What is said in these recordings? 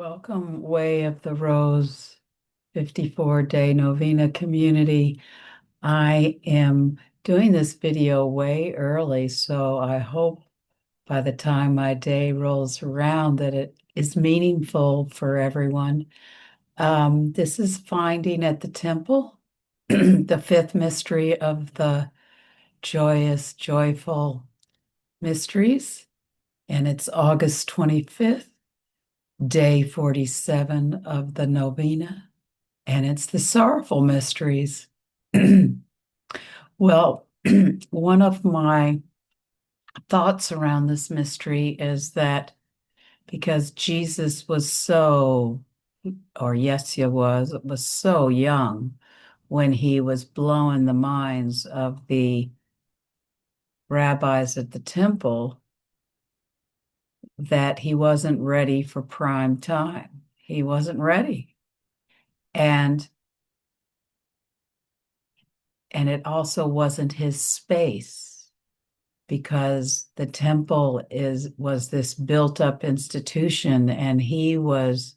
Welcome, Way of the Rose 54-day Novena community. I am doing this video way early, so I hope by the time my day rolls around that it is meaningful for everyone. This is Finding at the Temple, the fifth mystery of the joyous, joyful mysteries, and it's August 25th. Day 47 of the Novena, and it's the sorrowful mysteries. Well, one of my thoughts around this mystery is that because Jesus was so, or Yeshua was so young when he was blowing the minds of the rabbis at the temple, that he wasn't ready for prime time. He wasn't ready. And it also wasn't his space because the temple was this built up institution, and he was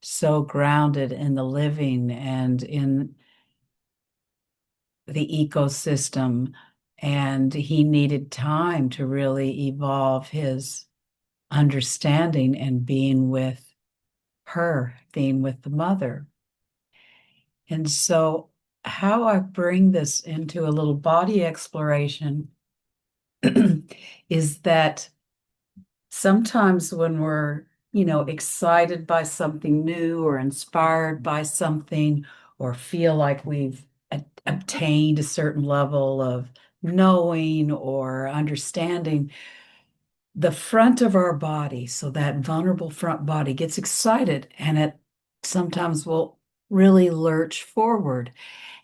so grounded in the living and in the ecosystem, and he needed time to really evolve his understanding and being with her, being with the mother. And so how I bring this into a little body exploration is that sometimes when we're, excited by something new or inspired by something or feel like we've obtained a certain level of knowing or understanding, the front of our body, so that vulnerable front body gets excited, and it sometimes will really lurch forward,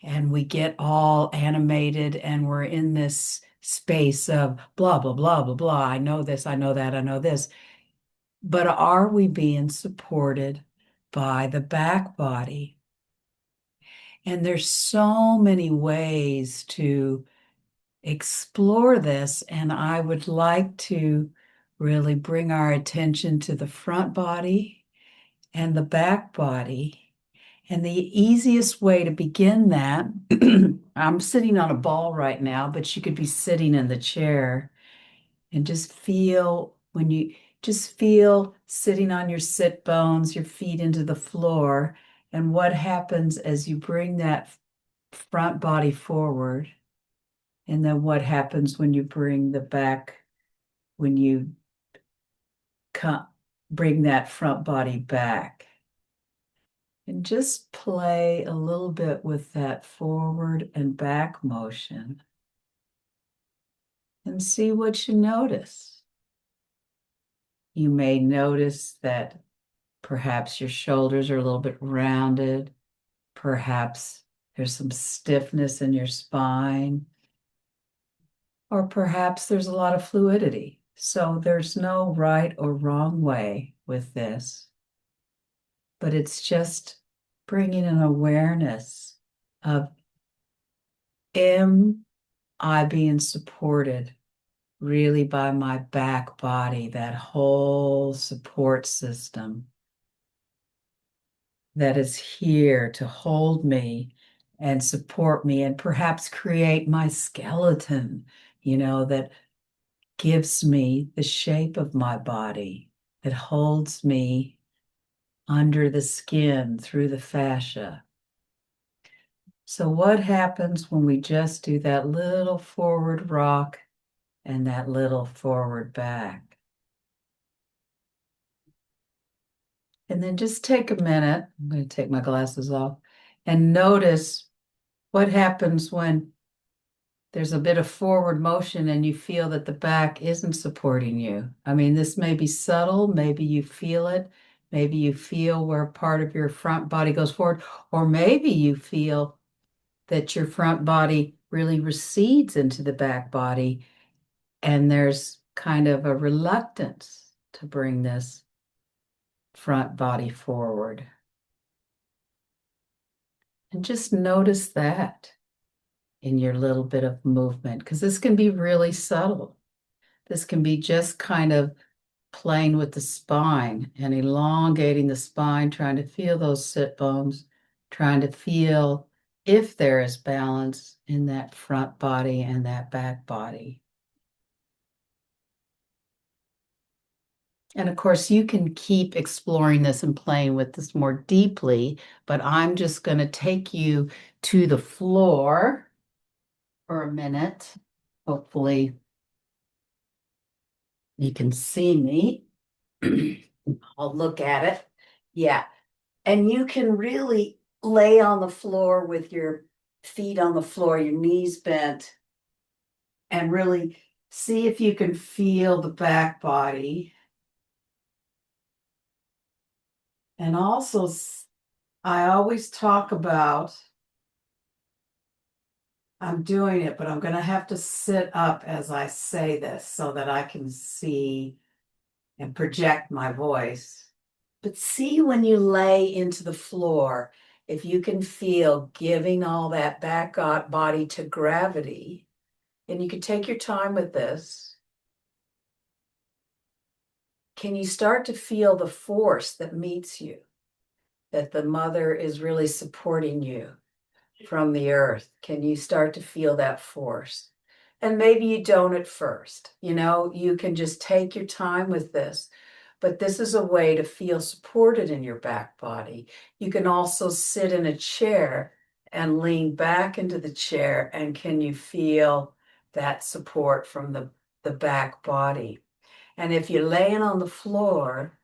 and we get all animated, and we're in this space of blah, blah, blah, blah, blah. I know this, I know that, I know this. But are we being supported by the back body? And there's so many ways to explore this, and I would like to really bring our attention to the front body and the back body. And the easiest way to begin that, I'm sitting on a ball right now, but you could be sitting in the chair and just feel when you just feel sitting on your sit bones, your feet into the floor, and what happens as you bring that front body forward, and then what happens when you bring the back, when you bring that front body back. And just play a little bit with that forward and back motion and see what you notice. You may notice that perhaps your shoulders are a little bit rounded. Perhaps there's some stiffness in your spine. Or perhaps there's a lot of fluidity. So there's no right or wrong way with this, but it's just bringing an awareness of, am I being supported really by my back body, that whole support system that is here to hold me and support me and perhaps create my skeleton, that gives me the shape of my body, that holds me under the skin through the fascia. So what happens when we just do that little forward rock and that little forward back? And then just take a minute. I'm going to take my glasses off and notice what happens when there's a bit of forward motion and you feel that the back isn't supporting you. I mean, this may be subtle. Maybe you feel it. Maybe you feel where part of your front body goes forward, or maybe you feel that your front body really recedes into the back body, and there's kind of a reluctance to bring this front body forward. And just notice that in your little bit of movement, because this can be really subtle. This can be just kind of playing with the spine and elongating the spine, trying to feel those sit bones, trying to feel if there is balance in that front body and that back body. And of course, you can keep exploring this and playing with this more deeply, but I'm just going to take you to the floor for a minute. Hopefully, you can see me. I'll look at it. Yeah. And you can really lay on the floor with your feet on the floor, your knees bent, and really see if you can feel the back body. And also, I always talk about, I'm doing it, but I'm going to have to sit up as I say this so that I can see and project my voice. But see when you lay into the floor, if you can feel giving all that back body to gravity, and you can take your time with this. Can you start to feel the force that meets you, that the mother is really supporting you from the earth? Can you start to feel that force? And maybe you don't at first, you can just take your time with this. But this is a way to feel supported in your back body. You can also sit in a chair and lean back into the chair. And can you feel that support from the back body? And if you're laying on the floor,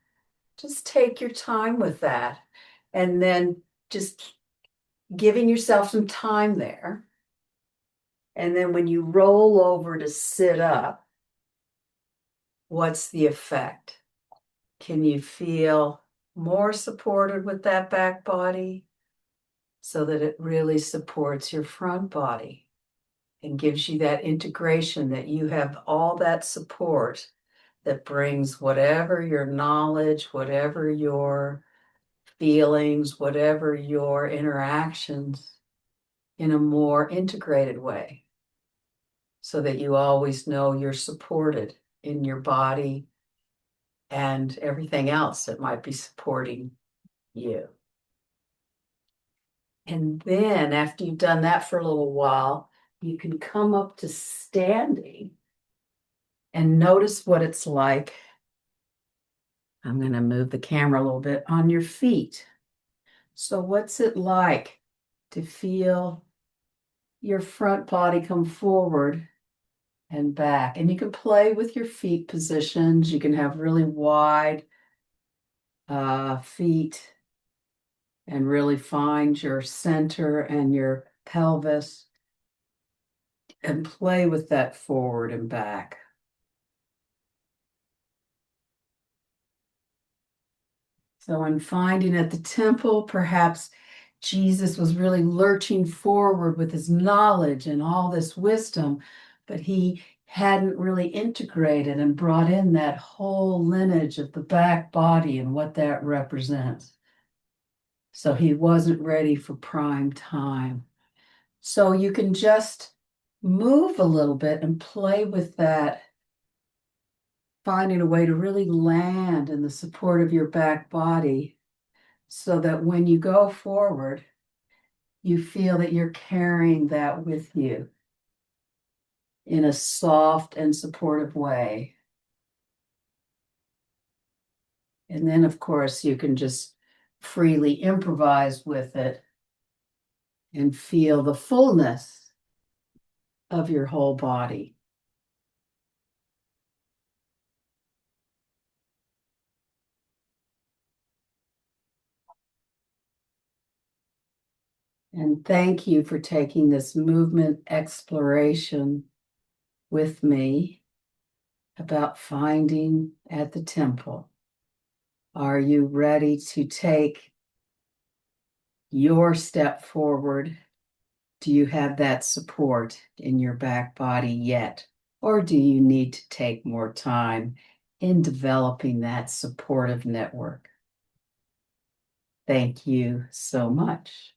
just take your time with that. And then just giving yourself some time there. And then when you roll over to sit up, what's the effect? Can you feel more supported with that back body so that it really supports your front body and gives you that integration, that you have all that support that brings whatever your knowledge, whatever your feelings, whatever your interactions in a more integrated way, so that you always know you're supported in your body and everything else that might be supporting you. And then after you've done that for a little while, you can come up to standing and notice what it's like. I'm going to move the camera a little bit on your feet. So what's it like to feel your front body come forward and back? And you can play with your feet positions. You can have really wide feet and really find your center and your pelvis and play with that forward and back. So in finding at the temple, perhaps Jesus was really lurching forward with his knowledge and all this wisdom, but he hadn't really integrated and brought in that whole lineage of the back body and what that represents. So he wasn't ready for prime time. So you can just move a little bit and play with that, finding a way to really land in the support of your back body so that when you go forward, you feel that you're carrying that with you in a soft and supportive way. And then, of course, you can just freely improvise with it and feel the fullness of your whole body. And thank you for taking this movement exploration with me about finding at the temple. Are you ready to take your step forward? Do you have that support in your back body yet? Or do you need to take more time in developing that supportive network? Thank you so much.